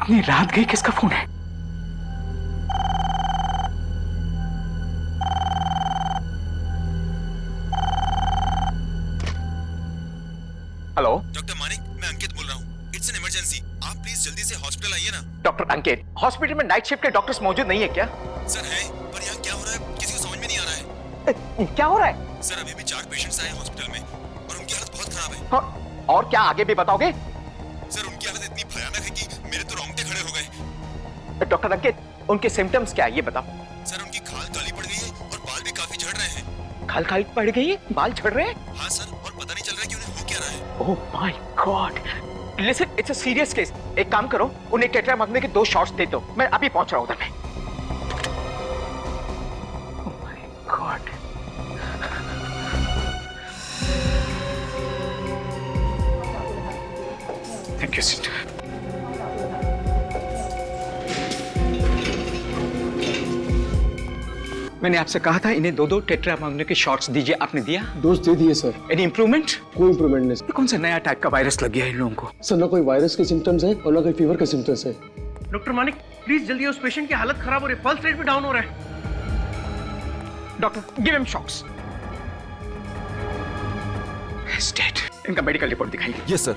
इतनी रात गई, किसका फोन है? हेलो डॉक्टर मानिक, मैं अंकित बोल रहा हूँ। इट्स एन इमरजेंसी, आप प्लीज जल्दी से हॉस्पिटल आइए ना। डॉक्टर अंकित, हॉस्पिटल में नाइट शिफ्ट के डॉक्टर्स मौजूद नहीं है क्या? सर है, पर यहाँ क्या हो रहा है किसी को समझ में नहीं आ रहा है। क्या हो रहा है? सर अभी भी 4 पेशेंट्स आए हैं हॉस्पिटल में और उनकी हालत बहुत खराब है। हाँ, और क्या आगे भी बताओगे? सर उनकी हालत इतनी भयानक है कि मेरे तो रोंगटे खड़े हो गए। डॉक्टर अंकित, उनके सिम्टम्स क्या है ये बताओ। सर उनकी खाल काली पड़ गई है और बाल भी काफी झड़ रहे हैं। खाल काली पड़ गई है, बाल झड़ रहे हैं? हाँ सर, और पता नहीं चल रहा है कि उन्हें हो क्या रहा है। Oh my God, listen, it's a serious case. एक काम करो, उन्हें टेट्रामाग्ने के 2 शॉट्स दे दो। मैं अभी पहुंच रहा हूं उधर में। Oh my God, thank you sister. मैंने आपसे कहा था इन्हें 2-2 टेट्रामाग्ने के शॉट्स दीजिए, आपने दिया? डोज दे दिए सर। Any improvement? कोई इंप्रूवमेंट नहीं ये कौन सा नया टाइप का वायरस लग गया है इन लोगों को? सर, ना कोई वायरस के सिम्टम्स है और ना कोई फीवर के सिम्टम्स है। डॉक्टर मानिक, प्लीज जल्दी, उस पेशेंट की हालत खराब हो रही है, पल्स रेट भी डाउन हो रहा है। Doctor give him shocks. He's dead. इनका मेडिकल रिपोर्ट दिखाइए। यस सर,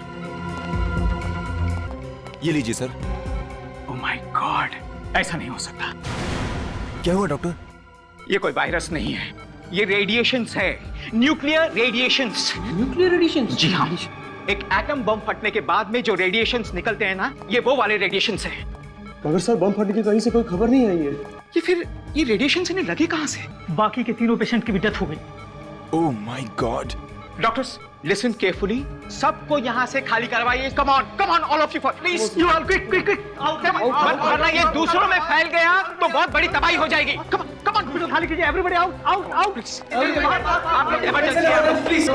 ये लीजिए सर। ओह माय गॉड, ऐसा नहीं हो सकता। क्या हुआ डॉक्टर? ये कोई वायरस नहीं है, ये रेडिएशंस है, न्यूक्लियर रेडिएशंस। Nuclear radiation? जी हाँ, एक एटम बम फटने के बाद में जो रेडिएशंस निकलते हैं ना, ये वो वाले रेडिएशंस हैं। मगर सर, बम फटने की कहीं से कोई खबर नहीं आई है। ये फिर ये रेडिएशंस इन्हें लगे कहाँ से? बाकी के 3 पेशेंट की भी डेथ हो गई। Oh my God. Doctors listen carefully, सबको यहाँ से खाली करवाइए। Come on all of you, please you all quick quick quick out, वरना ये दूसरों में फैल गया तो बहुत बड़ी तबाही हो जाएगी। कम ऑन खाली कीजिए, एवरीबॉडी आउट आउट आउट। आप लोग emergency please,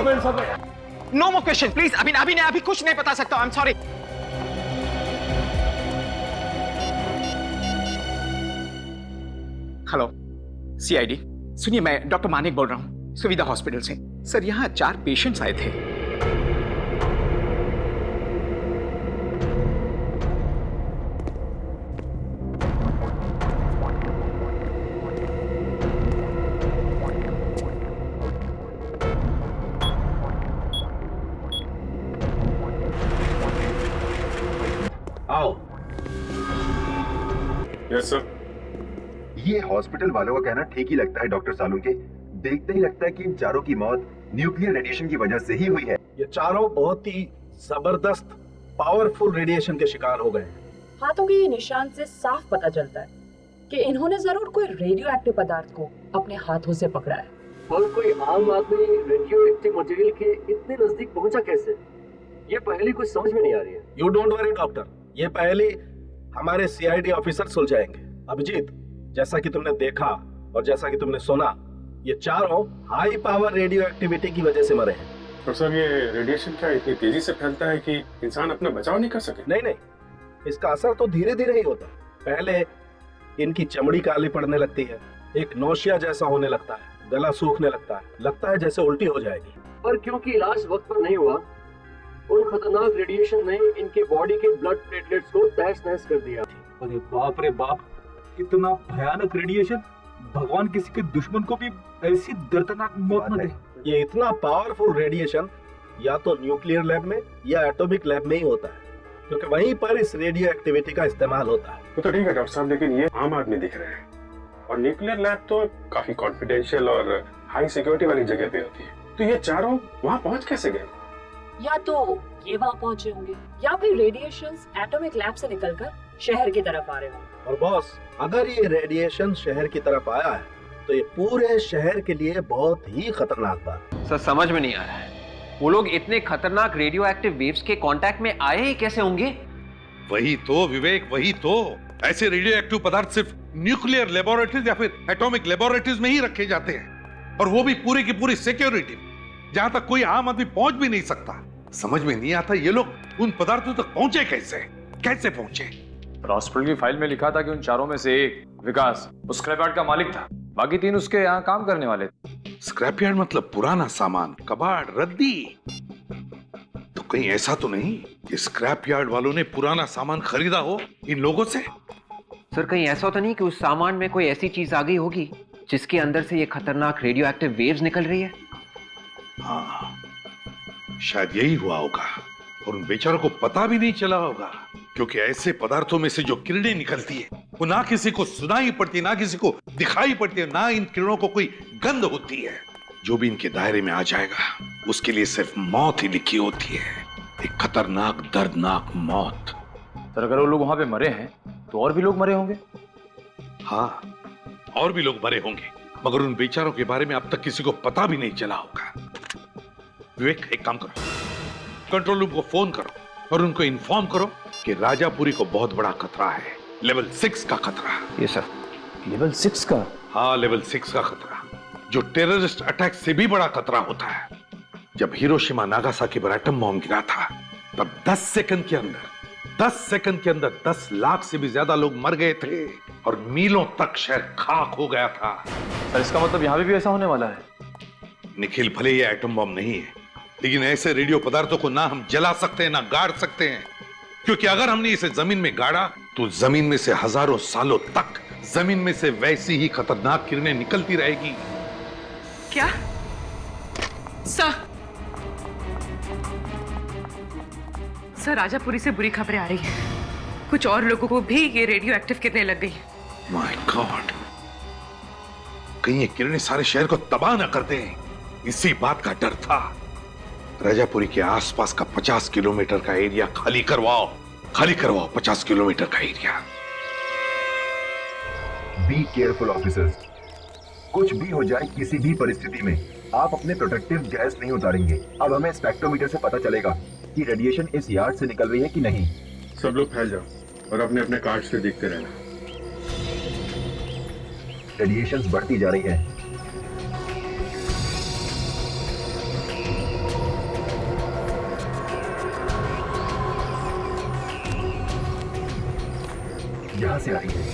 no more question please. अभी कुछ नहीं बता सकता, I am sorry. Hello CID, सुनिए, मैं डॉक्टर मानिक बोल रहा हूँ, सुविधा हॉस्पिटल से। सर यहाँ 4 पेशेंट्स आए थे। आओ। Yes sir. ये हॉस्पिटल वालों का कहना ठीक ही लगता है डॉक्टर सालुंके। देखते ही लगता है कि इन चारों की मौत न्यूक्लियर रेडिएशन की वजह से ही हुई है। ये चारों बहुत ही जबरदस्त पावरफुल रेडिएशन के शिकार हो गए। हाथों के निशान से साफ पता चलता है कि इन्होंने जरूर कोई रेडियो एक्टिव पदार्थ को अपने हाथों से पकड़ा है। और कोई आम आदमी रेडियो एक्टिव मटेरियल के इतने नजदीक पहुंचा कैसे? ये पहली कुछ समझ में नहीं आ रही है। यू डोंट वरी डॉक्टर, ये पहले हमारे सीआईडी ऑफिसर सुलझाएंगे। अभिजीत, जैसा कि तुमने देखा और जैसा कि तुमने सुना, ये चारों हाई पावर रेडियो एक्टिविटी की वजह से मरे हैं। तो सर ये रेडिएशन क्या इतनी तेजी से फैलता है कि इंसान अपना बचाव नहीं कर सके? नहीं, इसका असर तो धीरे धीरे ही होता है। पहले इनकी चमड़ी काली पड़ने लगती है, एक नौशिया जैसा होने लगता है, गला सूखने लगता है जैसे उल्टी हो जाएगी। पर क्योंकि इलाज वक्त पर नहीं हुआ, उन खतरनाक रेडिएशन ने इनके बॉडी के ब्लड प्लेटलेट्स को तहस नहस कर दिया। अरे बाप रे बाप, इतना भयानक रेडिएशन! भगवान किसी के दुश्मन को भी ऐसी दर्दनाक मौत न दे। ये इतना पावरफुल रेडिएशन या तो न्यूक्लियर लैब में या एटॉमिक लैब में ही होता है, क्योंकि वहीं पर इस रेडियो एक्टिविटी का इस्तेमाल होता है। तो ठीक है डॉक्टर साहब, लेकिन ये आम आदमी दिख रहे हैं और न्यूक्लियर लैब तो काफी कॉन्फिडेंशियल और हाई सिक्योरिटी वाली जगह पे होती है। तो ये चारों वहाँ पहुँच कैसे गए? या तो ये वहाँ पहुंचे होंगे या फिर रेडिएशंस एटॉमिक लैब से निकलकर शहर की तरफ आ रहे होंगे। और बॉस, अगर ये रेडिएशन शहर की तरफ आया है तो ये पूरे शहर के लिए बहुत ही खतरनाक बात है। सर समझ में नहीं आ रहा है, वो लोग इतने खतरनाक रेडियो एक्टिव वेव्स के कांटेक्ट में आए ही कैसे होंगे? वही तो विवेक, वही तो। ऐसे रेडियो एक्टिव पदार्थ सिर्फ न्यूक्लियर लेबोरेटरीज या फिर एटॉमिक लेबोरेटरीज में ही रखे जाते हैं, और वो भी पूरी की पूरी सिक्योरिटी, जहां तक कोई आम आदमी पहुंच भी नहीं सकता। समझ में नहीं आता ये लोग उन पदार्थों तक पहुंचे कैसे पहुंचे? हॉस्पिटल की फाइल में लिखा था कि उन चारों में से एक विकास उस स्क्रैप यार्ड का मालिक था, बाकी 3 उसके यहाँ काम करने वाले थे। स्क्रैप यार्ड मतलब पुराना सामान, कबाड़, रद्दी। तो कहीं ऐसा तो नहीं कि स्क्रैप यार्ड वालों ने पुराना सामान खरीदा हो इन लोगों से? सर कहीं ऐसा तो नहीं कि उस सामान में कोई ऐसी चीज आ गई होगी जिसके अंदर से ये खतरनाक रेडियो एक्टिव वेव्स निकल रही है? हाँ, शायद यही हुआ होगा और उन बेचारों को पता भी नहीं चला होगा, क्योंकि ऐसे पदार्थों में से जो किरणें निकलती है वो ना किसी को सुनाई पड़ती, ना किसी को दिखाई पड़ती है, ना इन किरणों को कोई गंध होती है। जो भी इनके दायरे में आ जाएगा उसके लिए सिर्फ मौत ही लिखी होती है, एक खतरनाक दर्दनाक मौत। सर अगर वो लोग वहां पे मरे हैं तो और भी लोग मरे होंगे? हाँ, और भी लोग मरे होंगे, मगर उन बेचारों के बारे में अब तक किसी को पता भी नहीं चला होगा। विवेक, एक काम करो, कंट्रोल रूम को फोन करो और उनको इन्फॉर्म करो कि राजापुरी को बहुत बड़ा खतरा है, लेवल 6 का खतरा। ये सर, लेवल 6 का? हाँ, लेवल 6 का खतरा, जो टेररिस्ट अटैक से भी बड़ा खतरा होता है। जब हिरोशिमा नागासाकी पर एटम बॉम्ब गिरा था तब 10 सेकंड के अंदर 10 लाख से भी ज्यादा लोग मर गए थे और मीलों तक शहर खाक हो गया था। सर इसका मतलब यहां भी ऐसा होने वाला है? निखिल, भले ये एटम बॉम्ब नहीं है, लेकिन ऐसे रेडियो पदार्थों को ना हम जला सकते हैं ना गाड़ सकते हैं, क्योंकि अगर हमने इसे जमीन में गाड़ा तो जमीन में से हजारों सालों तक जमीन में से वैसी ही खतरनाक किरणें निकलती रहेगी। क्या? सर राजापुरी से बुरी खबरें आ रही हैं। कुछ और लोगों को भी ये रेडियो एक्टिव किरणें लग गई। माय गॉड, कहीं ये किरणें सारे शहर को तबाह न कर दें, इसी बात का डर था। राजापुरी के आसपास का 50 किलोमीटर का एरिया खाली करवाओ 50 किलोमीटर का एरिया। बी केयरफुल ऑफिसर्स, कुछ भी हो जाए किसी भी परिस्थिति में आप अपने प्रोटेक्टिव गैस नहीं उतारेंगे। अब हमें स्पेक्ट्रोमीटर से पता चलेगा कि रेडिएशन इस यार्ड से निकल रही है कि नहीं। सब लोग फैल जाओ और अपने अपने कार्ड से देखते रहना। रेडिएशंस बढ़ती जा रही है। यहां से आ रही है।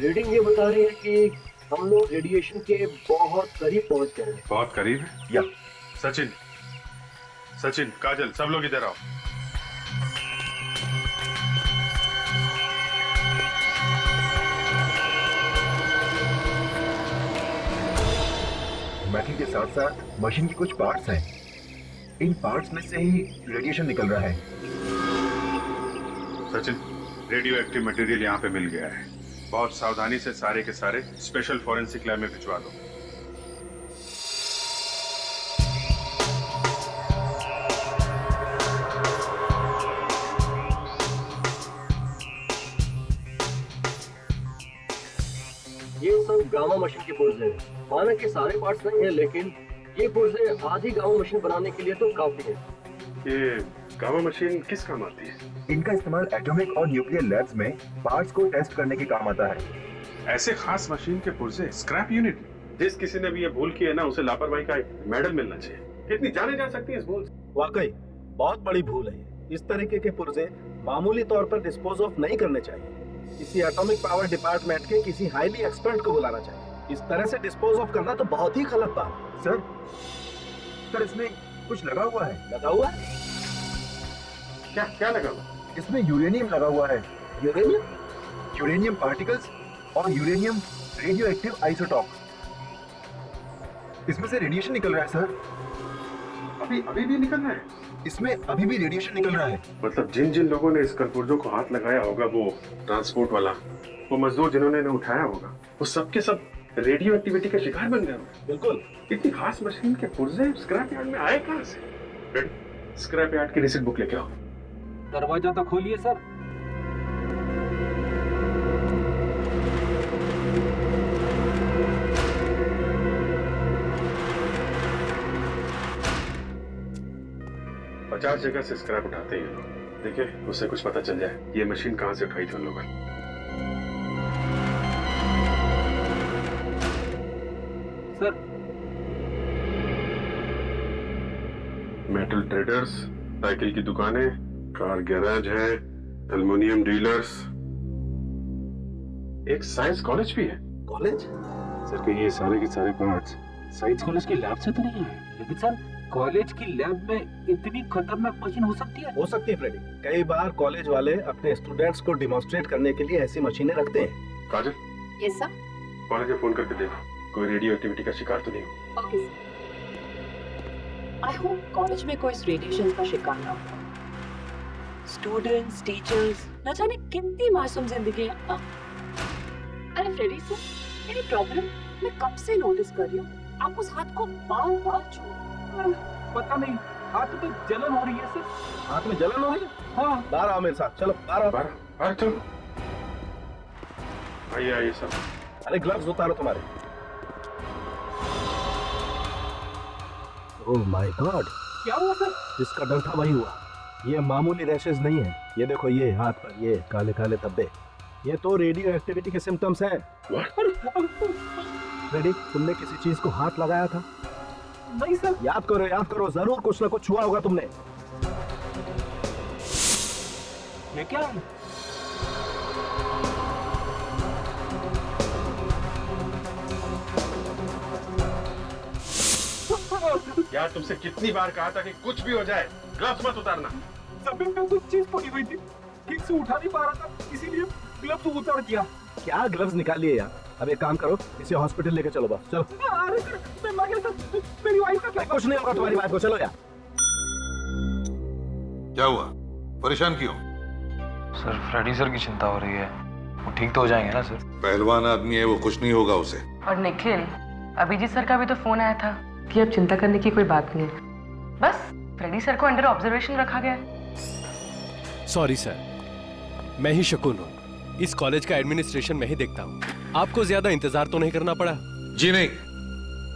रीडिंग ये बता रही है कि हम लोग रेडिएशन के बहुत करीब पहुंच गए हैं। बहुत करीब है? या सचिन, काजल, सब लोग इधर आओ। मेटल के साथ साथ मशीन के कुछ पार्ट्स हैं। इन पार्ट्स में से ही रेडिएशन निकल रहा है। सचिन, रेडियो एक्टिव मटेरियल यहाँ पे मिल गया है। बहुत सावधानी से सारे के सारे स्पेशल फॉरेंसिक लैब में भिजवा दो। ये सब गामा मशीन के पुर्जे हैं। माना कि सारे पार्ट्स नहीं है, लेकिन ये पुर्जे आधी गामा मशीन बनाने के लिए तो काफी है। ये गामा मशीन किस काम आती है? इनका इस्तेमाल एटॉमिक और न्यूक्लियर लैब्स में पार्ट्स को टेस्ट करने के काम आता है। ऐसे खास मशीन के पुर्जे स्क्रैप यूनिट, जिस किसी ने भी ये भूल की है ना, उसे लापरवाही का मेडल मिलना चाहिए। कितनी जाने जा सकती है इस भूल से? वाकई बहुत बड़ी भूल है। इस तरीके के पुर्जे मामूली तौर पर डिस्पोज ऑफ नहीं करने चाहिए। किसी एटॉमिक पावर डिपार्टमेंट के किसी हाईली एक्सपर्ट को बुलाना चाहिए। इस तरह से डिस्पोज ऑफ करना तो बहुत ही गलत बात है। सर इसमें कुछ लगा हुआ है। लगा हुआ है? क्या लगा हुआ? इसमें यूरेनियम लगा हुआ है। यूरेनियम पार्टिकल्स और यूरेनियम रेडियो एक्टिव आइसोटॉप। इसमें से रेडिएशन निकल रहा है सर। अभी भी निकल रहा है? इसमें अभी भी रेडिएशन निकल रहा है। मतलब जिन लोगों ने इस कलपुर्जों को हाथ लगाया होगा, वो ट्रांसपोर्ट वाला, वो मजदूर जिन्होंने इन्हें उठाया होगा, वो सब के सब रेडियो एक्टिविटी का शिकार बन गए होंगे। बिल्कुल। इतनी खास मशीन के पुर्जे स्क्रैप यार्ड में आए कहां से? स्क्रैप यार्ड की रिसिप्ट बुक लेके आओ। दरवाजा तो खोलिए सर। पचास जगह से स्क्रैप उठाते हैं। देखिए उससे कुछ पता चल जाए ये मशीन कहाँ से उठाई थी उन लोगों ने। सर मेटल ट्रेडर्स, साइकिल की दुकानें, कार गैराज है, एल्युमिनियम डीलर्स, एक साइंस कॉलेज भी है। कॉलेज? सर कहीं ये सारे के सारे पार्ट्स साइंस कॉलेज की लैब से तो नहीं है, लेकिन सर कॉलेज की लैब में इतनी खतरनाक मशीन हो सकती है? हो सकती है फ्रेडी। कई बार कॉलेज वाले अपने स्टूडेंट्स को डिमॉन्स्ट्रेट करने के लिए ऐसी मशीनें रखते हैं। काजल, यस सर। कॉलेज में फोन करके देखो कोई रेडियो एक्टिविटी का शिकार तो नहीं हो। Okay sir. I hope college में कोई रेडिएशन का शिकार ना हो। स्टूडेंट्स, टीचर्स, न जाने कितनी मासूम जिंदगी है। अरे फ्रेडी सर, मेरी प्रॉब्लम मैं कब से नोटिस कर रही हूँ। आप उस हाथ को बार-बार छू। पता नहीं, हाथ में जलन हो रही है सर। हाथ में जलन हो रही है? हाँ। बाहर आओ मेरे साथ, चलो बाहर आओ। बाहर चलो। आइए आइए सर। अरे ग्लव्स उतारो तुम्हारे। ओह माय गॉड, क्या हुआ सर? जिसका डर था वही हुआ। ये मामूली रैशेस नहीं है, ये देखो ये हाथ पर ये काले काले धब्बे, ये तो रेडियो एक्टिविटी के सिम्टम्स हैं। रेडी, तुमने किसी चीज को हाथ लगाया था? नहीं सर। याद करो, जरूर कुछ ना कुछ छुआ होगा तुमने। ये क्या है? यार तुमसे कितनी बार कहा था कि कुछ भी हो जाए ग्लव्स मत उतारना। जमीन पे कुछ चीज पड़ी हुई थी, ठीक से उठा नहीं पा रहा था, इसीलिए ग्लव्स उतार दिया। क्या ग्लव्स निकाल लिए यार? अब एक काम करो, इसे हॉस्पिटल लेके चलो बस। चलो। अरे सर, मैं मर गया सर, मेरी वाइफ का क्या? कुछ नहीं होगा तुम्हारी वाइफ को, चलो यार। क्या हुआ, परेशान क्यों? सर फ्रेडी सर की चिंता हो रही है, वो ठीक तो हो जाएंगे ना सर? पहलवान आदमी है वो, कुछ नहीं होगा उसे। और निखिल, अभिजीत सर का भी तो फोन आया था कि अब चिंता करने की कोई बात नहीं है, बस फ्रेडी सर को अंडर ऑब्जर्वेशन रखा गया है। सॉरी सर, मैं ही शकुन हूँ, इस कॉलेज का एडमिनिस्ट्रेशन में ही देखता हूँ। आपको ज्यादा इंतजार तो नहीं करना पड़ा? जी नहीं।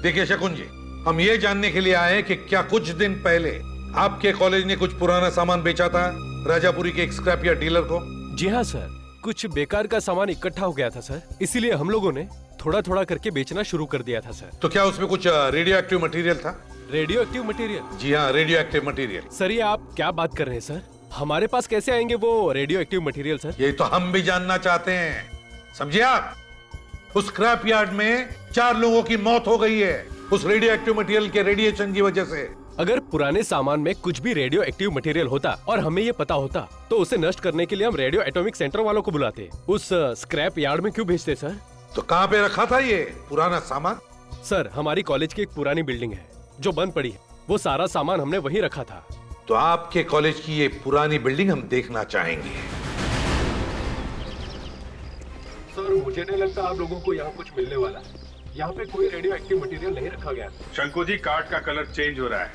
देखिए शकुन जी, हम ये जानने के लिए आए कि क्या कुछ दिन पहले आपके कॉलेज ने कुछ पुराना सामान बेचा था राजापुरी के एक स्क्रैप यार्ड डीलर को? जी हाँ सर, कुछ बेकार का सामान इकट्ठा हो गया था सर, इसीलिए हम लोगों ने थोड़ा थोड़ा करके बेचना शुरू कर दिया था सर। तो क्या उसमें कुछ रेडियो एक्टिव मटेरियल था? Radio active material? जी हाँ, रेडियो एक्टिव मटेरियल। सर ये आप क्या बात कर रहे हैं सर? हमारे पास कैसे आएंगे वो रेडियो एक्टिव मटेरियल सर? ये तो हम भी जानना चाहते हैं, समझिए आप। उस स्क्रैप यार्ड में 4 लोगों की मौत हो गई है उस रेडियो एक्टिव मटेरियल के रेडिएशन की वजह से। अगर पुराने सामान में कुछ भी रेडियो एक्टिव मटेरियल होता और हमें ये पता होता तो उसे नष्ट करने के लिए हम रेडियो एटॉमिक सेंटर वालों को बुलाते, उस स्क्रैप यार्ड में क्यों भेजते सर? तो कहाँ पे रखा था ये पुराना सामान? सर हमारी कॉलेज की एक पुरानी बिल्डिंग है जो बंद पड़ी है, वो सारा सामान हमने वहीं रखा था। तो आपके कॉलेज की ये पुरानी बिल्डिंग हम देखना चाहेंगे। सर मुझे नहीं लगता आप लोगों को यहाँ कुछ मिलने वाला है, यहाँ पे कोई रेडियो एक्टिव मटेरियल नहीं रखा गया। शंकु जी, कार्ड का कलर चेंज हो रहा है,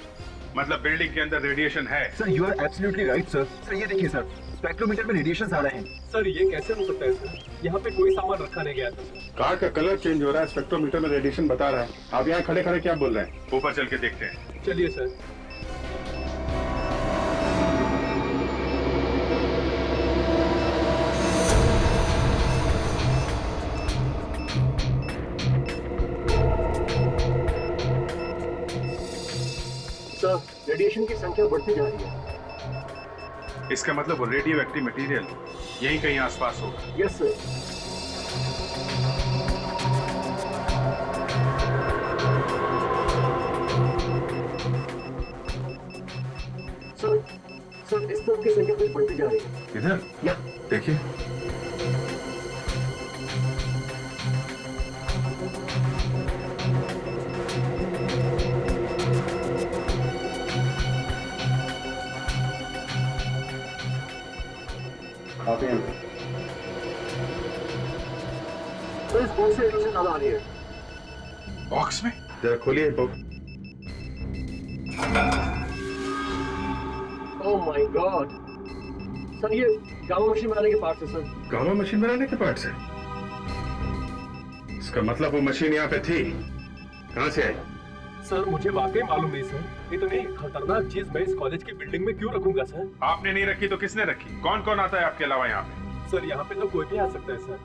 मतलब बिल्डिंग के अंदर रेडिएशन है। Sir you are absolutely right sir. Sir ये देखिए सर, स्पेक्ट्रोमीटर में रेडिएशन आ रहे हैं। सर ये कैसे हो सकता है सर? यहाँ पे कोई सामान रखा नहीं गया था सर। कार्ड का कलर चेंज हो रहा है, स्पेक्ट्रोमीटर में रेडिएशन बता रहा है। आप यहाँ खड़े खड़े क्या बोल रहे हैं? ऊपर चल के देखते हैं। चलिए सर। सर रेडिएशन की संख्या बढ़ती जा रही है। इसका मतलब वो रेडियो एक्टिव मटेरियल यहीं कहीं आसपास होगा। Yes sir. सर इस तरफ की संख्या भी बढ़ती जा रही है। इधर या देखिए। सर इस बॉक्स से रेडिएशन ज्यादा आ रही है। बॉक्स में? जरा खोलिए book. Oh my God, sir ये गामा मशीन बनाने के पार्ट्स है सर। गामा मशीन बनाने के पार्ट्स है? इसका मतलब वो मशीन यहाँ पे थी, कहाँ से आई? सर मुझे वाकई मालूम नहीं सर, इतनी खतरनाक चीज मैं इस कॉलेज की बिल्डिंग में क्यों रखूंगा सर? आपने नहीं रखी तो किसने रखी? कौन कौन आता है आपके अलावा यहाँ पे? सर यहाँ पे तो कोई भी आ सकता है सर,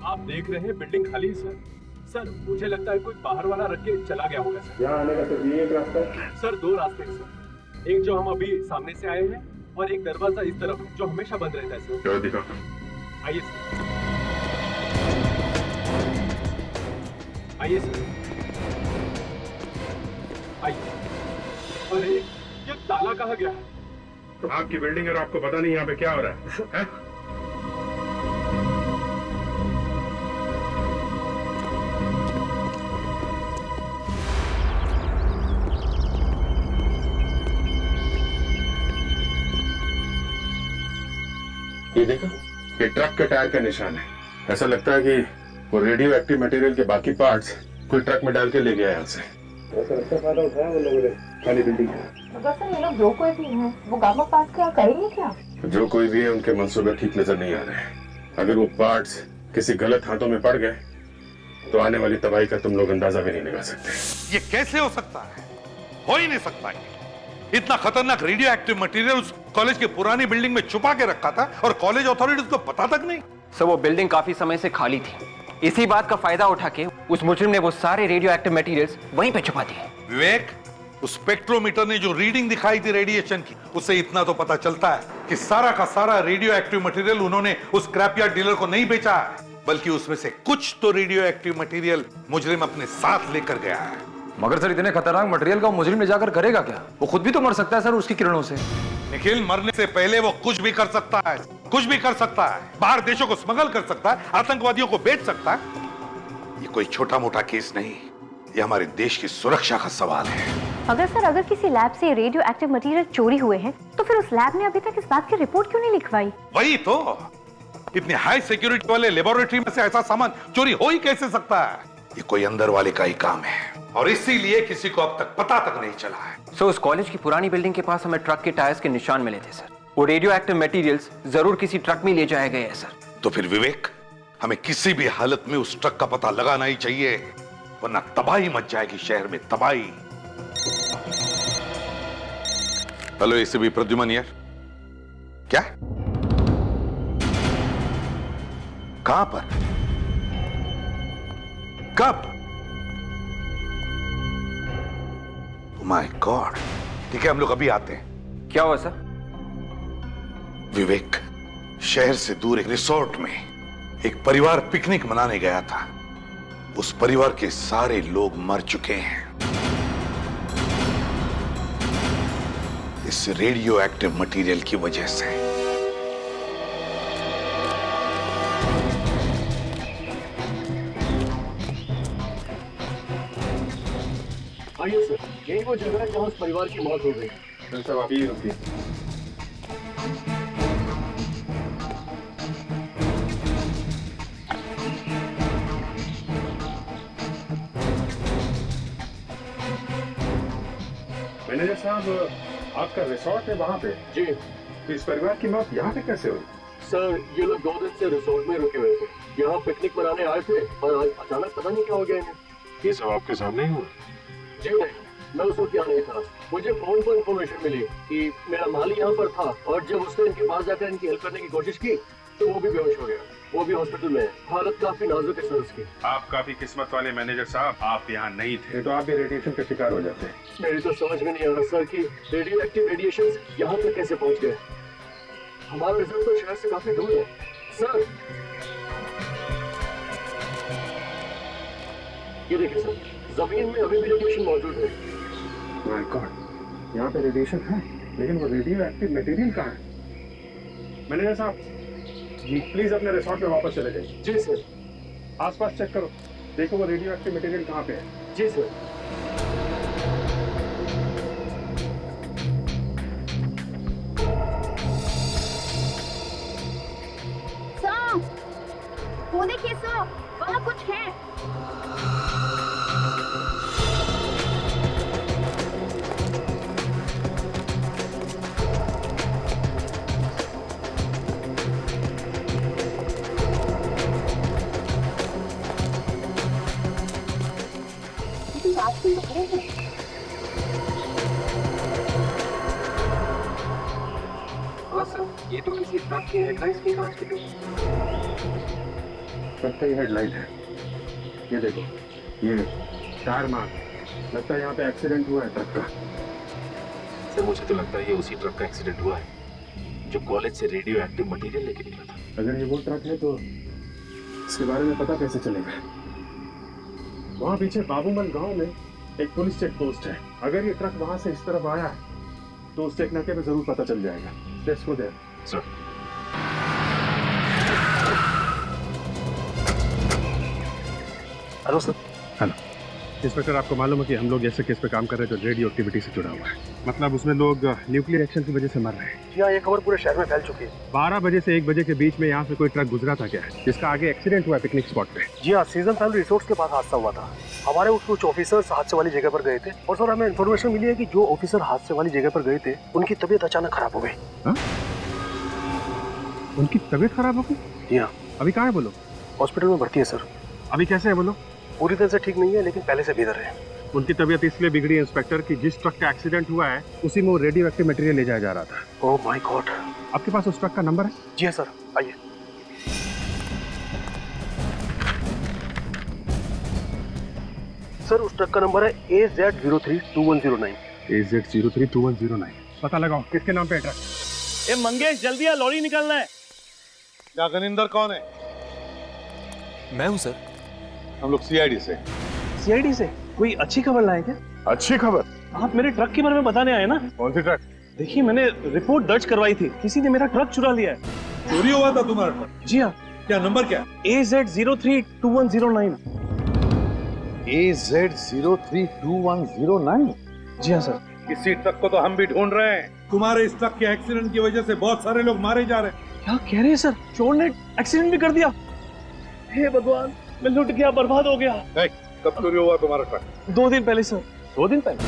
आप देख रहे हैं बिल्डिंग खाली है सर। सर मुझे लगता है कोई बाहर वाला रख के चला गया होगा सर। यहाँ आने का तो ये एक रास्ता है। सर 2 रास्ते हैं सर, एक जो हम अभी सामने से आए हैं और एक दरवाजा इस तरफ जो हमेशा बंद रहता है सर। चलो दिखाओ। आइए सर, आइए सर, आइए। अरे ये ताला कहाँ गया? आपकी बिल्डिंग है और आपको पता नहीं यहाँ पे क्या हो रहा है? ये देखो, ये ट्रक के टायर का निशान है। ऐसा लगता है कि वो रेडियो एक्टिव मटेरियल के बाकी पार्ट्स कोई ट्रक में डाल के ले गया यहाँ से। ऐसा लगता फायदा उठाया उन लोगों ने खाली बिल्डिंग का। अगर सर ये लोग जो कोई भी हैं, वो गामा पार्ट क्या करेंगे क्या? जो कोई भी है उनके मंसूबे ठीक नजर नहीं आ रहे हैं। अगर वो पार्ट्स किसी गलत हाथों में पड़ गए तो आने वाली तबाही का तुम लोग अंदाजा भी नहीं लगा सकते। ये कैसे हो सकता है? हो ही नहीं सकता। इतना खतरनाक रेडियो एक्टिव मटेरियल उस कॉलेज की पुरानी बिल्डिंग में छुपा के रखा था और कॉलेज अथॉरिटीज को पता तक नहीं। सर वो बिल्डिंग काफी समय से खाली थी, इसी बात का फायदा उठा के उस मुजरिम ने वो सारे रेडियो एक्टिव मटेरियल्स वहीं पे छुपा दिए। विवेक, उस स्पेक्ट्रोमीटर ने जो रीडिंग दिखाई थी रेडिएशन की, उससे इतना तो पता चलता है कि सारा का सारा रेडियो एक्टिव मटेरियल उन्होंने उस स्क्रैपयार्ड डीलर को नहीं बेचा है, बल्कि उसमें से कुछ तो रेडियो एक्टिव मटेरियल मुजरिम अपने साथ लेकर गया है। मगर सर इतने खतरनाक मटेरियल का मुजरिम ले जाकर करेगा क्या? वो खुद भी तो मर सकता है सर उसकी किरणों से। निखिल, मरने से पहले वो कुछ भी कर सकता है, कुछ भी कर सकता है। बाहर देशों को स्मगल कर सकता है, आतंकवादियों को बेच सकता है। ये कोई छोटा मोटा केस नहीं, ये हमारे देश की सुरक्षा का सवाल है। अगर किसी लैब से रेडियो एक्टिव मटेरियल चोरी हुए हैं, तो फिर उस लैब ने अभी तक इस बात की रिपोर्ट क्यों नहीं लिखवाई? वही तो, इतने हाई सिक्योरिटी वाले लेबोरेटरी में से ऐसा सामान चोरी हो ही कैसे सकता है? ये कोई अंदर वाले का ही काम है और इसीलिए किसी को अब तक पता तक नहीं चला है। सो उस कॉलेज की पुरानी बिल्डिंग के पास हमें ट्रक के टायर्स के निशान मिले थे सर। वो रेडियो एक्टिव मटेरियल्स जरूर किसी ट्रक में ले जाए गए हैं सर। तो फिर विवेक, हमें किसी भी हालत में उस ट्रक का पता लगाना ही चाहिए, वरना तबाही मच जाएगी शहर में, तबाही। हेलो एसीपी प्रद्युमन यार, क्या? कहां पर? कब? माय गॉड, ठीक है हम लोग अभी आते हैं। क्या हुआ सर? विवेक, शहर से दूर एक रिसोर्ट में एक परिवार पिकनिक मनाने गया था। उस परिवार के सारे लोग मर चुके हैं इस रेडियो एक्टिव मटेरियल की वजह से। आइए सर, यही वो जगह है जहाँ उस परिवार की मौत हो गई। सब आप ही रुकिए। मैनेजर साहब, आपका रिसोर्ट है वहाँ पे? जी। तो इस परिवार की मौत यहाँ पे कैसे हुई? सर ये लोग 2 दिन से रिसोर्ट में रुके हुए थे, यहाँ पिकनिक मनाने आए थे और आज अचानक पता नहीं क्या हो गया इन्हें। ये सब आपके सामने ही हुआ? जी नहीं, मैं उस वक्त यहाँ नहीं था। मुझे फोन पर इंफॉर्मेशन मिली कि मेरा माली यहाँ पर था और जब उसने इनके पास जाकर इनकी हेल्प करने की कोशिश की तो वो भी बेहोश हो गया। वो भी हॉस्पिटल में है, हालत काफी नाजुक है सर उसकी। आप काफी किस्मत वाले मैनेजर साहब, आप यहाँ नहीं थे तो आप भी रेडिएशन का शिकार हो जाते। मेरी तो समझ में नहीं आ रहा सर कि रेडियो एक्टिव रेडिएशन यहाँ तक कैसे पहुँच गए। हमारा रिजल्ट तो शहर से काफी दूर है सर। ये देखिए सर, जमीन में अभी भी रेडिएशन मौजूद है। माय गॉड, यहाँ पे रेडिएशन है, लेकिन वो रेडियो एक्टिव मटेरियल कहाँ है? मैनेजर साहब जी, प्लीज अपने रिसोर्ट में वापस चले जाइए। जी सर। आसपास चेक करो, देखो वो रेडियो एक्टिव मटेरियल कहाँ पे है। जी सर। सर, वो देखिए सर, वहाँ कुछ है। ये तो किसी ट्रक की हेडलाइट्स की कांच की ट्रक का ही हेडलाइट है। ये देखो, ये टायर मार्क, लगता है यहाँ पे एक्सीडेंट हुआ है ट्रक का। सर मुझे तो लगता है ये उसी ट्रक का एक्सीडेंट हुआ है जो कॉलेज से रेडियो एक्टिव मटेरियल लेके निकला था। अगर ये वो ट्रक है तो इसके बारे में पता कैसे चलेगा? वहाँ पीछे बाबूमल गांव में एक पुलिस चेक पोस्ट है। अगर ये ट्रक वहां से इस तरफ आया है तो उस चेक नाके पे जरूर पता चल जाएगा। Let's go there. Sir hello sir. Hello inspector, आपको मालूम है कि हम लोग ऐसे केस पे काम कर रहे हैं जो रेडियो एक्टिविटी से जुड़ा हुआ है। मतलब उसमें लोग न्यूक्लियर एक्शन की वजह से मर रहे हैं। जी हाँ, ये खबर पूरे शहर में फैल चुकी है। 12 बजे से 1 बजे के बीच में यहाँ से कोई ट्रक गुजरा था क्या, जिसका आगे एक्सीडेंट हुआ पिकनिक स्पॉट पे। जी हाँ, सीजन फैमिली रिसोर्ट्स के पास हादसा हुआ था। हमारे कुछ ऑफिसर्स हादसे वाली जगह पर गए थे और सर हमें इन्फॉर्मेशन मिली है कि जो ऑफिसर हादसे वाली जगह पर गए थे उनकी तबीयत अचानक खराब हो गई। उनकी तबीयत खराब हो गई? जी हाँ। अभी कहाँ है बोलो? हॉस्पिटल में भर्ती है सर। अभी कैसे है बोलो? पूरी तरह से ठीक नहीं है लेकिन पहले से बेहतर है। उनकी तबीयत इसलिए बिगड़ी है इंस्पेक्टर कि जिस ट्रक का एक्सीडेंट हुआ है उसी में वो रेडियो एक्टिव मटेरियल ले जाया जा रहा था। Oh my God. आपके पास उस ट्रक का नंबर है? जी हाँ सर, आइए। सर उस ट्रक का नंबर है AZ032109। AZ032109। पता लगाओ किसके नाम पे है ट्रक। ए मंगेश जल्दी आ, लॉरी निकालना है। क्या गनिंदर कौन है? मैं हूँ सर। हम लोग सीआईडी से। सीआईडी से? कोई अच्छी खबर लाए क्या? अच्छी खबर? आप मेरे ट्रक के बारे में बताने आए ना? कौन सी ट्रक? देखिए मैंने रिपोर्ट दर्ज करवाई थी, किसी ने मेरा ट्रक चुरा लिया है। चोरी हुआ था तुम्हारा ट्रक? जी हाँ। क्या नंबर क्या? AZ032109। AZ032109? जी हाँ सर। इसी ट्रक को तो हम भी ढूंढ रहे हैं। तुम्हारे इस ट्रक के एक्सीडेंट की वजह से बहुत सारे लोग मारे जा रहे हैं। क्या कह रहे हैं सर? चोर ने एक्सीडेंट भी कर दिया? हे भगवान, मैं लुट गया, बर्बाद हो गया। कब चोरी हुआ तुम्हारा ट्रक? 2 दिन पहले सर। 2 दिन पहले?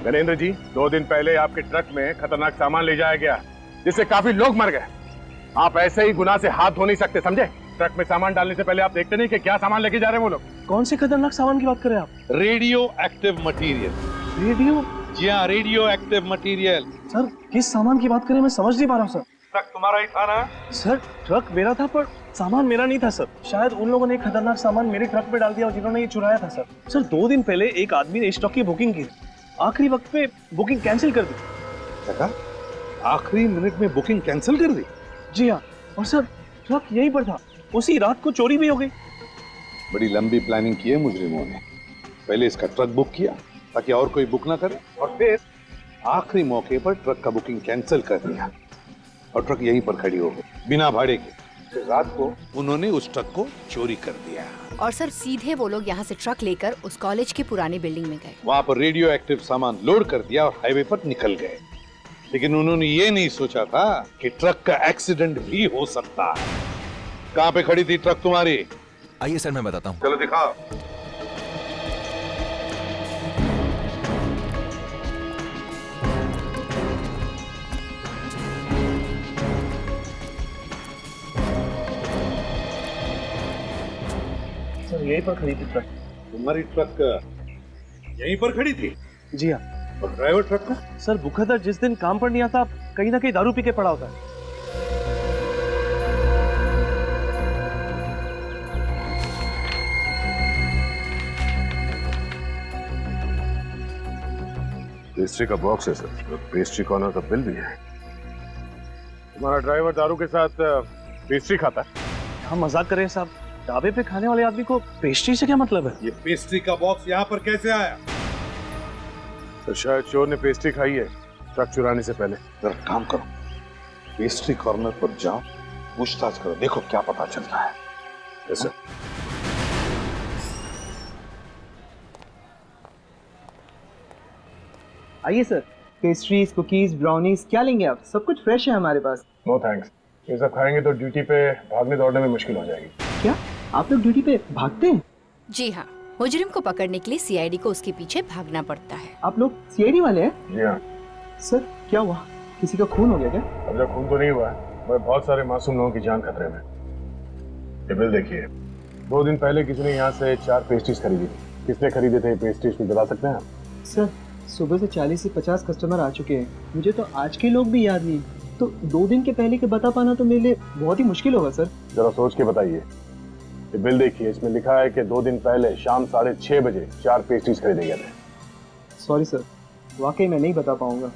गणेंद्र जी, 2 दिन पहले आपके ट्रक में खतरनाक सामान ले जाया गया जिससे काफी लोग मर गए। आप ऐसे ही गुनाह से हाथ धो नहीं सकते, समझे? ट्रक में सामान डालने से पहले आप देखते नहीं कि क्या सामान लेके जा रहे हैं वो लोग। कौन से खतरनाक सामान की बात कर रहे हैं आप? Radio active material. रेडियो? जी हाँ, रेडियो एक्टिव मटेरियल। सर किस सामान की बात करें मैं समझ नहीं पा रहा हूँ सर। ट्रक तुम्हारा ही था ना? सर ट्रक मेरा था पर सामान मेरा नहीं था सर। शायद उन लोगों ने खतरनाक सामान मेरे ट्रक पे डाल दिया जिन्होंने ये चुराया था सर। सर 2 दिन पहले एक आदमी ने इस ट्रक की बुकिंग की, आखिरी वक्त पे बुकिंग कैंसिल कर दी। आखिरी मिनट में बुकिंग कैंसिल कर दी? जी हाँ, और सर ट्रक यहीं पर था, उसी रात को चोरी भी हो गई। बड़ी लंबी प्लानिंग की है मुजरिमों ने। पहले इसका ट्रक बुक किया ताकि और कोई बुक ना करे, और फिर आखिरी मौके पर ट्रक का बुकिंग कैंसिल कर दिया और ट्रक यहीं पर खड़ी हो गई बिना भाड़े के। फिर रात को उन्होंने उस ट्रक को चोरी कर दिया। और सर सीधे वो लोग यहाँ से ट्रक लेकर उस कॉलेज की पुरानी बिल्डिंग में गए। वहाँ पर रेडियो एक्टिव सामान लोड कर दिया और हाईवे पर निकल गए। लेकिन उन्होंने ये नहीं सोचा था कि ट्रक का एक्सीडेंट भी हो सकता है। कहाँ पे खड़ी थी ट्रक तुम्हारी? आइए सर मैं बताता हूँ। चलो दिखाओ। सर यहीं पर खड़ी थी ट्रक। तुम्हारी ट्रक यहीं पर खड़ी थी? जी हाँ। और ड्राइवर ट्रक का? सर बुखातर जिस दिन काम पर नहीं आता कहीं ना कहीं दारू पी के पड़ा होता है। पेस्ट्री का बॉक्स है सर, पेस्ट्री कॉर्नर का बिल भी है। तुम्हारा ड्राइवर दारू के साथ पेस्ट्री खाता है? हम मजाक कर रहे हैं साहब, ढाबे पे खाने वाले आदमी को पेस्ट्री से क्या मतलब है? ये पेस्ट्री का बॉक्स यहाँ पर कैसे आया? तो शायद चोर ने पेस्ट्री खाई है ट्रक चुराने से पहले। जरा काम करो, पेस्ट्री कॉर्नर पर जाओ, पूछताछ करो, देखो क्या पता चलता है। Yes sir. आइए सर, पेस्ट्रीज, कुकीज, ब्राउनीज क्या लेंगे आप? सब कुछ फ्रेश है हमारे पास। नो थैंक्स, ये सब खाएंगे तो ड्यूटी पे भागने दौड़ने में मुश्किल हो जाएगी। क्या आप लोग ड्यूटी पे भागते हैं? जी हाँ, मुजरिम को पकड़ने के लिए सीआईडी को उसके पीछे भागना पड़ता है। आप लोग सीआईडी वाले हैं? जी हाँ। सर क्या हुआ, किसी का खून हो गया क्या? अब तक खून तो नहीं हुआ है, मगर बहुत सारे मासूम लोगों की जान खतरे में। ये बिल देखिए, 2 दिन पहले किसी ने यहाँ से 4 पेस्ट्रीज खरीदी। किसने खरीदे थे पेस्ट्रीज कुछ बता सकते हैं आप? सर सुबह से 40 से 50 कस्टमर आ चुके हैं, मुझे तो आज के लोग भी याद नहीं। तो 2 दिन के पहले के बता पाना तो मेरे लिए बहुत ही मुश्किल होगा सर। जरा सोच के बताइए। ये बिल देखिए, इसमें लिखा है कि 2 दिन पहले शाम 6:30 बजे 4 पेस्ट्रीज खरीदे गए थे। सॉरी सर, वाकई मैं नहीं बता पाऊंगा।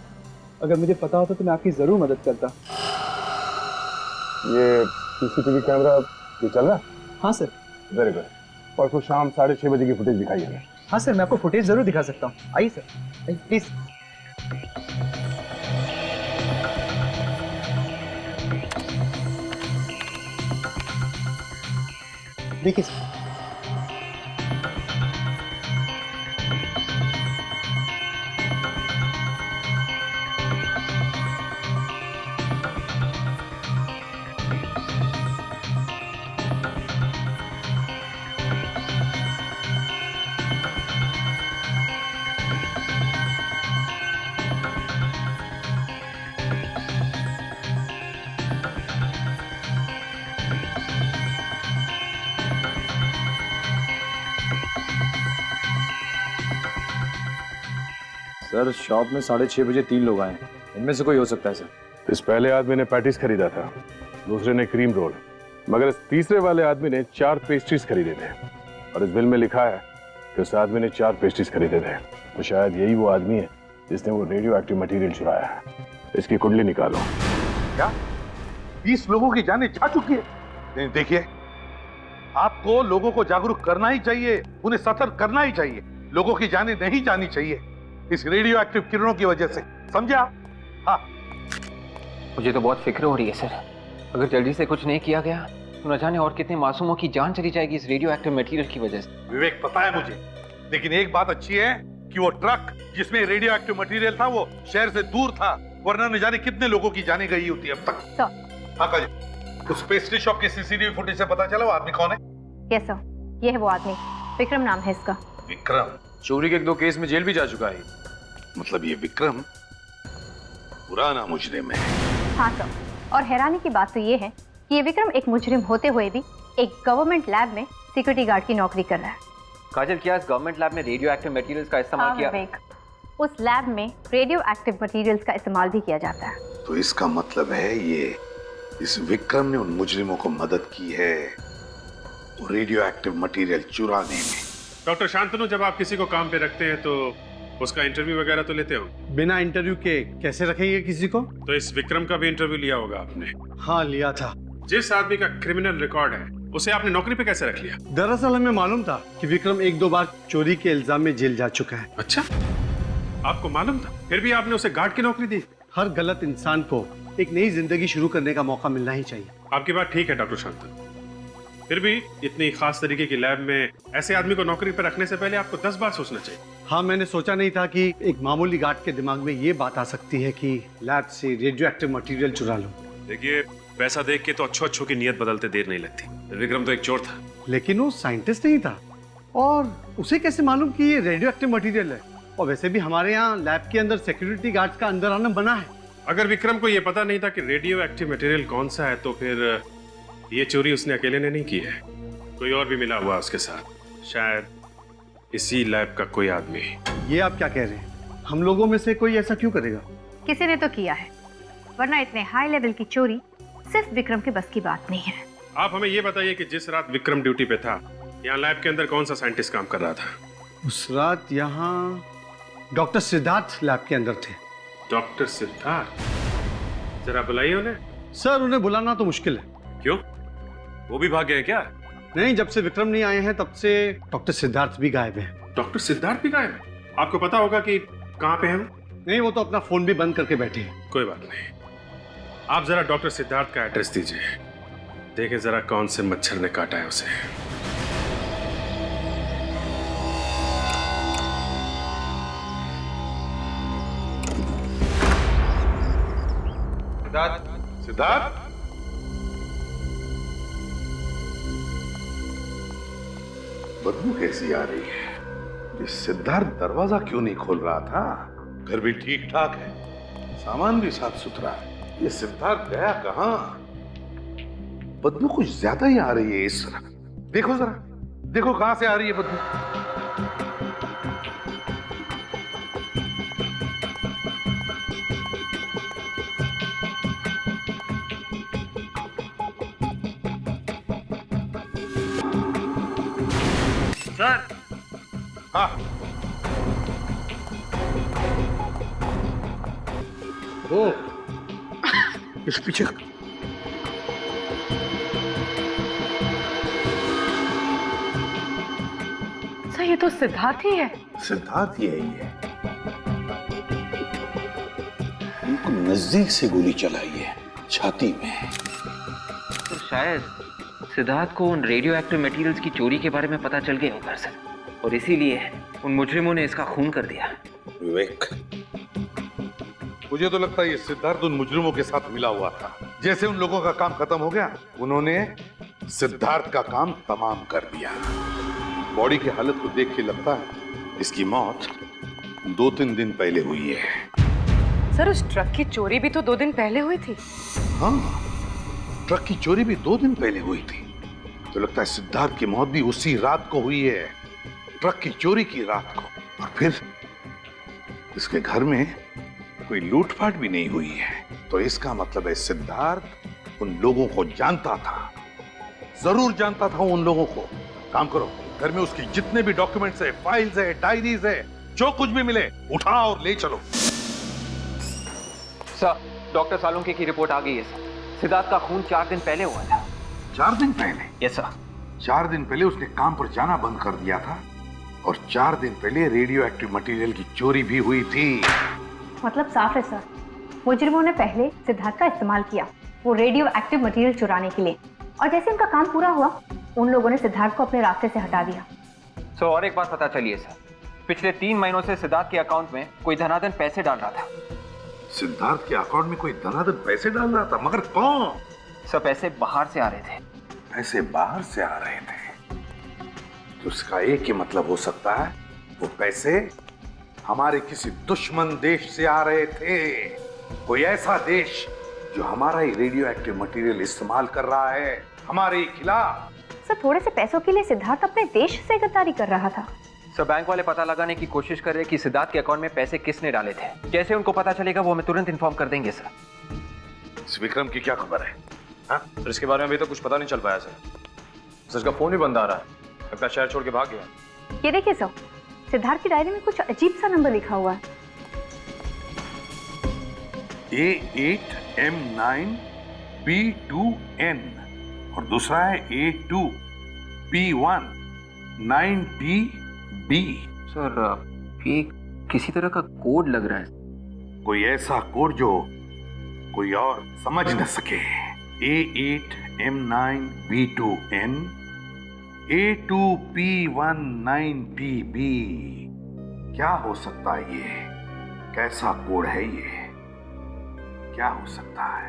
अगर मुझे पता होता तो मैं आपकी जरूर मदद करता। ये सीसीटीवी कैमरा ये चल रहा है? हाँ सर। Very good. परसों शाम 6:30 बजे की फुटेज दिखाइए हमें। हाँ सर, मैं आपको फुटेज जरूर दिखा सकता हूँ। आइए सर, आइए प्लीज। देखिए सर। सर शॉप में 6:30 बजे 3 लोग आए हैं, इनमें से कोई हो सकता है सर। इस पहले आदमी ने पैटीज खरीदा था, दूसरे ने क्रीम रोल, मगर इस तीसरे वाले आदमी ने 4 पेस्ट्रीज खरीदे थे और इस बिल में लिखा है कि उस आदमी ने 4 पेस्ट्रीज खरीदे थे। तो शायद यही वो आदमी है जिसने वो रेडियो एक्टिव मटेरियल चुराया है। इसकी कुंडली निकालो। क्या 20 लोगों की जानें जा चुकी है? नहीं, देखिए, आपको लोगों को जागरूक करना ही चाहिए, उन्हें सतर्क करना ही चाहिए। लोगों की जानें नहीं जानी चाहिए इस रेडियो एक्टिव किरणों की वजह से, समझा? हाँ। मुझे तो बहुत फिक्र हो रही है सर। अगर जल्दी से कुछ नहीं किया गया तो न जाने और कितने मासूमों की जान चली जाएगी इस रेडियो एक्टिव मटेरियल की वजह से। विवेक, पता है मुझे, लेकिन एक बात अच्छी है कि वो ट्रक जिसमें रेडियो एक्टिव मटेरियल था वो शहर से दूर था, वरना न जाने कितने लोगों की जाने गई होती अब तक। हाँ काजल, उस पेस्ट्री शॉप के सीसीटीवी फुटेज से पता चला वो आदमी कौन है? यस सर, ये है वो आदमी, विक्रम नाम है इसका। विक्रम? चोरी के 2 केस में जेल भी जा चुका है। मतलब ये विक्रम पुराना मुजरिम है? हाँ सर, और हैरानी की बात तो ये है कि ये विक्रम एक मुजरिम होते हुए भी एक गवर्नमेंट लैब में सिक्योरिटी गार्ड की नौकरी कर रहा है। काजल, क्या इस गवर्नमेंट लैब में रेडियो एक्टिव मटेरियल्स का इस्तेमाल किया? उस लैब में रेडियो एक्टिव मटेरियल्स का इस्तेमाल भी किया जाता है। तो इसका मतलब है ये इस विक्रम ने उन मुजरिमों को मदद की है वो रेडियो एक्टिव मटेरियल चुराने में। डॉक्टर शांतनु, जब आप किसी को काम पे रखते हैं तो उसका इंटरव्यू वगैरह तो लेते हो? बिना इंटरव्यू के कैसे रखेंगे किसी को? तो इस विक्रम का भी इंटरव्यू लिया होगा आपने? हाँ, लिया था। जिस आदमी का क्रिमिनल रिकॉर्ड है उसे आपने नौकरी पे कैसे रख लिया? दरअसल हमें मालूम था कि विक्रम 1-2 बार चोरी के इल्जाम में जेल जा चुका है। अच्छा, आपको मालूम था? फिर भी आपने उसे गार्ड की नौकरी दी? हर गलत इंसान को एक नई जिंदगी शुरू करने का मौका मिलना ही चाहिए। आपकी बात ठीक है डॉक्टर शांतनु, फिर भी इतनी खास तरीके की लैब में ऐसे आदमी को नौकरी पर रखने से पहले आपको 10 बार सोचना चाहिए। हाँ, मैंने सोचा नहीं था कि एक मामूली गार्ड के दिमाग में ये बात आ सकती है कि लैब से रेडियो एक्टिव मटेरियल चुरा लो। देखिए, पैसा देख के तो अच्छों की नियत बदलते देर नहीं लगती। विक्रम तो एक चोर था, लेकिन वो साइंटिस्ट नहीं था, और उसे कैसे मालूम कि ये रेडियो एक्टिव मटेरियल है? और वैसे भी हमारे यहाँ लैब के अंदर सिक्योरिटी गार्ड्स का अंदर आना बना है। अगर विक्रम को ये पता नहीं था कि रेडियो एक्टिव मटेरियल कौन सा है, तो फिर ये चोरी उसने अकेले ने नहीं की है, कोई और भी मिला हुआ उसके साथ, शायद इसी लैब का कोई आदमी। ये आप क्या कह रहे हैं? हम लोगों में से कोई ऐसा क्यों करेगा? किसी ने तो किया है, वरना इतने हाई लेवल की चोरी सिर्फ विक्रम के बस की बात नहीं है। आप हमें ये बताइए कि जिस रात विक्रम ड्यूटी पे था, यहाँ लैब के अंदर कौन सा साइंटिस्ट काम कर रहा था? उस रात यहाँ डॉक्टर सिद्धार्थ लैब के अंदर थे। डॉक्टर सिद्धार्थ? जरा बुलाइए उन्हें। सर, उन्हें बुलाना तो मुश्किल है। क्यों, वो भी भाग गए क्या? नहीं, जब से विक्रम नहीं आए हैं तब से डॉक्टर सिद्धार्थ भी गायब है। डॉक्टर सिद्धार्थ भी गायब है? आपको पता होगा कि कहाँ पे हैं? नहीं, वो तो अपना फोन भी बंद करके बैठे हैं। कोई बात नहीं, आप जरा डॉक्टर सिद्धार्थ का एड्रेस दीजिए, देखें जरा कौन से मच्छर ने काटा है उसे। सिद्धार्थ, बदबू कैसी आ रही है? ये सिद्धार्थ दरवाजा क्यों नहीं खोल रहा था? घर भी ठीक ठाक है, सामान भी साफ सुथरा है, ये सिद्धार्थ गया कहां? बदबू कुछ ज्यादा ही आ रही है इस तरह। देखो जरा, देखो कहां से आ रही है बदबू। हाँ। ओ, इस पीछे सर ये तो सिद्धार्थ ही है। सिद्धार्थ ही है ये। बिल्कुल नजदीक से गोली चलाई है, छाती में। तो शायद सिद्धार्थ को उन रेडियो एक्टिव मटेरियल्स की चोरी के बारे में पता चल गया होगा सर, और इसीलिए उन मुजरिमों ने इसका खून कर दिया। विवेक, मुझे तो लगता है ये सिद्धार्थ उन मुजरिमों के साथ मिला हुआ था। जैसे उन लोगों का काम खत्म हो गया, उन्होंने सिद्धार्थ का काम तमाम कर दिया। बॉडी की हालत को देख के लगता है इसकी मौत 2-3 दिन पहले हुई है। सर उस ट्रक की चोरी भी तो 2 दिन पहले हुई थी। हाँ, ट्रक की चोरी भी 2 दिन पहले हुई थी। तो लगता है सिद्धार्थ की मौत भी उसी रात को हुई है, ट्रक की चोरी की रात को। और फिर इसके घर में कोई लूटपाट भी नहीं हुई है। तो इसका मतलब है सिद्धार्थ उन लोगों को जानता था, जरूर जानता था उन लोगों को। काम करो, घर में उसकी जितने भी डॉक्यूमेंट्स है, फाइल्स है, डायरीज है, जो कुछ भी मिले उठा और ले चलो। सर, डॉक्टर सालुंके की रिपोर्ट आ गई है सर। सिद्धार्थ का खून 4 दिन पहले हुआ था। 4 दिन पहले? Yes sir. 4 दिन पहले उसने काम पर जाना बंद कर दिया था, और 4 दिन पहले रेडियो एक्टिव मटेरियल की चोरी भी हुई थी। मतलब साफ है सर, मुजरिमों ने पहले सिद्धार्थ का इस्तेमाल किया वो रेडियो एक्टिव मटेरियल चुराने के लिए, और जैसे उनका काम पूरा हुआ उन लोगों ने सिद्धार्थ को अपने रास्ते से हटा दिया। सर और एक बात पता चली है सर, पिछले 3 महीनों से सिद्धार्थ के अकाउंट में कोई धनाधन पैसे डाल रहा था। सिद्धार्थ के अकाउंट में कोई धनाधन पैसे डाल रहा था? मगर कौन? सर पैसे बाहर से आ रहे थे। पैसे बाहर से आ रहे थे? तो उसका एक ही मतलब हो सकता है, वो पैसे हमारे किसी दुश्मन देश से आ रहे थे। कोई ऐसा देश जो हमारा ही रेडियो एक्टिव मटेरियल इस्तेमाल कर रहा है हमारे ही खिलाफ। सर थोड़े से पैसों के लिए सिद्धार्थ अपने देश से गद्दारी कर रहा था। सर बैंक वाले पता लगाने की कोशिश कर रहे हैं कि सिद्धार्थ के अकाउंट में पैसे किसने डाले थे। जैसे उनको पता चलेगा वो हमें तुरंत इन्फॉर्म कर देंगे सर। इस विक्रम की क्या खबर है? सर इसके बारे में अभी तो कुछ पता नहीं चल पाया सर। सर इसका फोन भी बंद आ रहा है, लगता है शहर छोड़ के भाग गया। ये देखिए सर, सिद्धार्थ की डायरी में कुछ अजीब सा नंबर लिखा हुआ है। A8M9B2N और दूसरा है A2P19PB। सर ये किसी तरह का कोड लग रहा है। कोई ऐसा कोड जो कोई और समझ न सके। A8M9B2N A2P19PB। क्या हो सकता है ये? कैसा कोड है ये? क्या हो सकता है?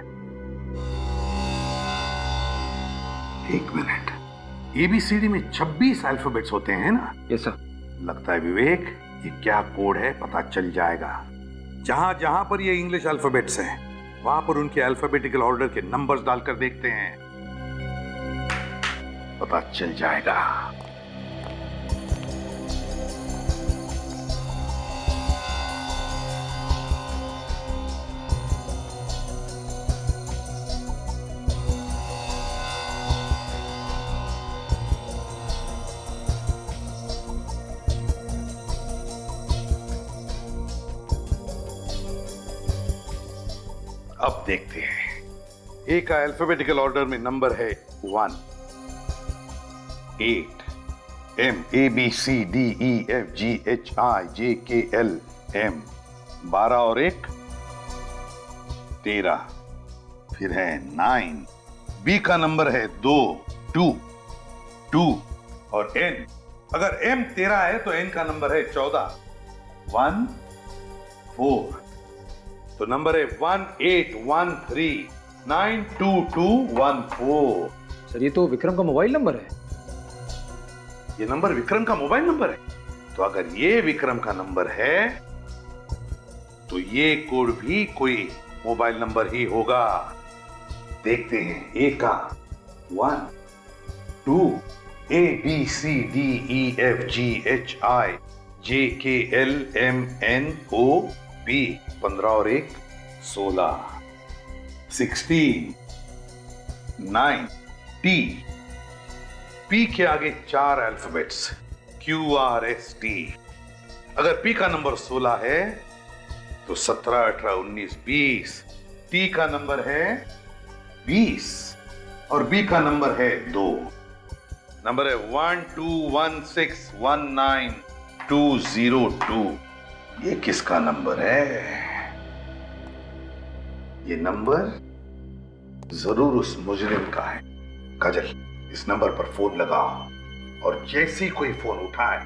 एक मिनट, ABCD में 26 अल्फाबेट्स होते हैं ना? Yes sir. लगता है विवेक ये क्या कोड है पता चल जाएगा। जहां जहां पर ये इंग्लिश अल्फाबेट्स हैं वहां पर उनके अल्फाबेटिकल ऑर्डर के नंबर्स डालकर देखते हैं, पता चल जाएगा। अब देखते हैं। ए का अल्फाबेटिकल ऑर्डर में नंबर है 1, 8, M ABCDEFGHIJKL M 12 और 1 13। फिर है 9। बी का नंबर है 2 और N। अगर M 13 है तो N का नंबर है 14 1 4। तो नंबर है 18139221 सर ये तो विक्रम का मोबाइल नंबर है। ये नंबर विक्रम का मोबाइल नंबर है? तो अगर ये विक्रम का नंबर है तो ये कोड भी कोई मोबाइल नंबर ही होगा। देखते हैं। ए का 1 2 ABCDEFGHIJKLMNOP 15 और 1 16 16 9 T। पी के आगे 4 अल्फाबेट्स QRST। अगर P का नंबर 16 है तो 17, 18, 19, 20। T का नंबर है 20 और B का नंबर है 2। नंबर है 1216192202। ये किसका नंबर है? ये नंबर जरूर उस मुजरिम का है। काजल, इस नंबर पर फोन लगाओ और जैसे कोई फोन उठाए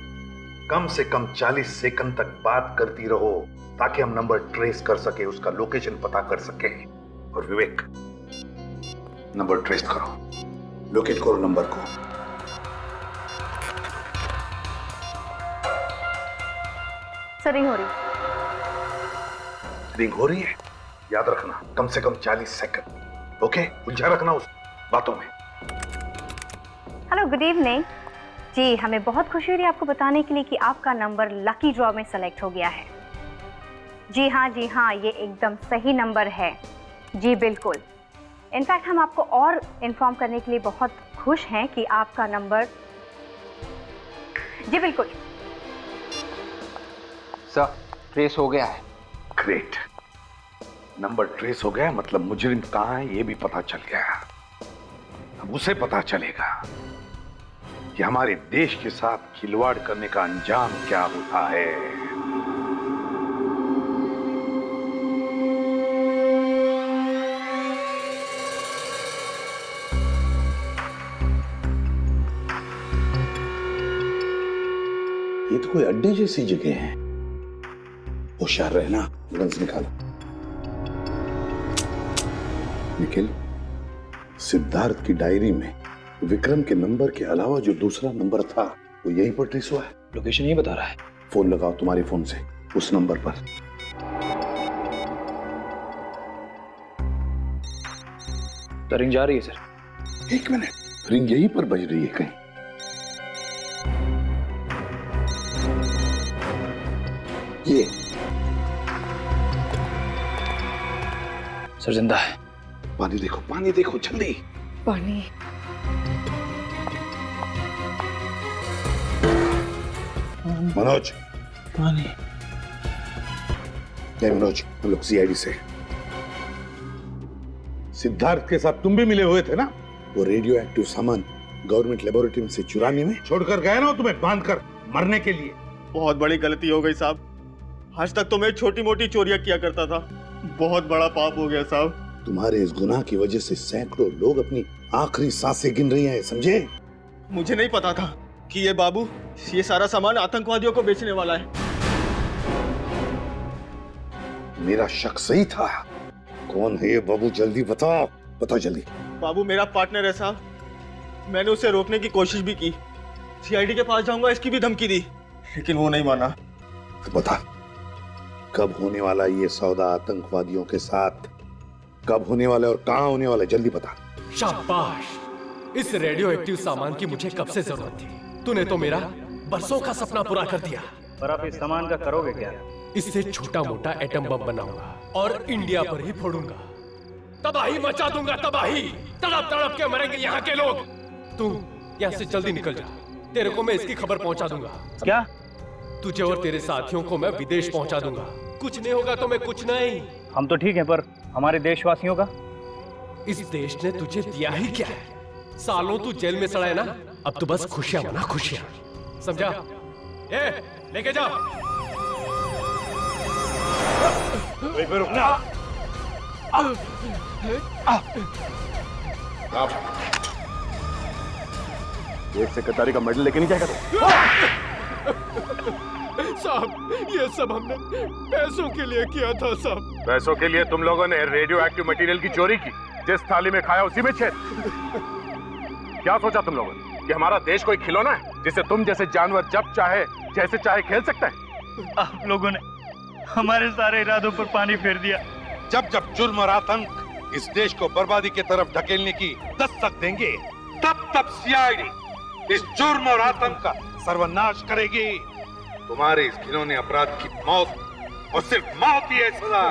कम से कम 40 सेकंड तक बात करती रहो ताकि हम नंबर ट्रेस कर सके, उसका लोकेशन पता कर सके। और विवेक, नंबर ट्रेस करो, लोकेट करो नंबर को। सर रिंग हो रही। रिंग हो रही है? याद रखना कम से कम 40 सेकंड। ओके, उलझा रखना उस बातों में। हेलो, गुड इवनिंग जी। हमें बहुत खुशी हो रही है आपको बताने के लिए कि आपका नंबर लकी ड्रॉ में सेलेक्ट हो गया है। जी हाँ, ये एकदम सही नंबर है। जी बिल्कुल। इनफैक्ट हम आपको और इन्फॉर्म करने के लिए बहुत खुश हैं कि आपका नंबर, जी बिल्कुल सर, ट्रेस हो गया है। ग्रेट, नंबर ट्रेस हो गया, मतलब मुजरिम कहां है ये भी पता चल गया। अब उसे पता चलेगा कि हमारे देश के साथ खिलवाड़ करने का अंजाम क्या होता है। ये तो कोई अड्डे जैसी जगह है। होशियार रहना, गन्स निकालो। निखिल, सिद्धार्थ की डायरी में विक्रम के नंबर के अलावा जो दूसरा नंबर था वो यहीं पर ट्रेस हुआ है। लोकेशन यही बता रहा है। फोन लगाओ तुम्हारे फोन से उस नंबर पर। तो रिंग जा रही है सर। 1 मिनट, रिंग यहीं पर बज रही है कहीं। ये सर जिंदा है। पानी देखो, पानी देखो जल्दी। पानी। मनोज, पानी। नहीं मनोज, हम लोग सीआईडी से। सिद्धार्थ के साथ तुम भी मिले हुए थे ना? वो रेडियो एक्टिव सामान गवर्नमेंट लेबोरेटरी में से चुराने में छोड़कर गए ना तुम्हें बांधकर मरने के लिए। बहुत बड़ी गलती हो गई साहब। आज तक तो मैं छोटी मोटी चोरियां किया करता था, बहुत बड़ा पाप हो गया साहब। तुम्हारे इस गुनाह की वजह से सैकड़ों लोग अपनी आखिरी सांसें गिन रही हैं, समझे? मुझे नहीं पता था कि ये बाबू ये सारा सामान आतंकवादियों को बेचने वाला है। मेरा शक सही था। कौन है ये बाबू? जल्दी बताओ, बताओ जल्दी। बाबू मेरा पार्टनर है साहब। मैंने उसे रोकने की कोशिश भी की, सीआईडी के पास जाऊंगा इसकी भी धमकी दी, लेकिन वो नहीं माना। तो बता, कब होने वाला ये सौदा आतंकवादियों के साथ? कब होने वाला और कहां होने वाला? जल्दी बता। शाबाश, इस रेडियो एक्टिव सामान की मुझे कब से जरूरत थी। तूने तो मेरा बरसों का सपना पूरा कर दिया। पर आप इस सामान का करोगे क्या? इससे छोटा मोटा एटम बम बनाऊंगा और इंडिया पर ही फोड़ूंगा। तबाही मचा दूंगा, तबाही। तड़प तड़प के मरेंगे यहाँ के लोग। तू यहाँ से जल्दी निकल जा, तेरे को मैं इसकी खबर पहुँचा दूंगा। क्या? तुझे और तेरे साथियों को मैं विदेश पहुँचा दूंगा। कुछ नहीं होगा तो मैं कुछ नहीं। हम तो ठीक हैं, पर हमारे देशवासियों का? इस देश ने तुझे दिया ही क्या है? सालों तू जेल में सड़ा है ना, अब तो बस खुशियां मना, खुशियां। समझा? ए, लेके जा। रुकना। देश सेक्रेटरी का मेडल लेके नहीं जाएगा तो? साहब, ये सब हमने पैसों के लिए किया था साहब। पैसों के लिए तुम लोगों ने रेडियो एक्टिव मटेरियल की चोरी की, जिस थाली में खाया उसी में छेद। क्या सोचा तुम लोगों ने कि हमारा देश कोई खिलौना है जिसे तुम जैसे जानवर जब चाहे जैसे चाहे खेल सकता है? आप लोगों ने हमारे सारे इरादों पर पानी फेर दिया। जब जब जुर्म और आतंक इस देश को बर्बादी की तरफ धकेलने की दस्तक देंगे, तब तब सीआईडी इस जुर्म और आतंक का सर्वनाश करेगी। तुम्हारे इस घिनौने अपराध की मौत और सिर्फ मौत ही है सजा।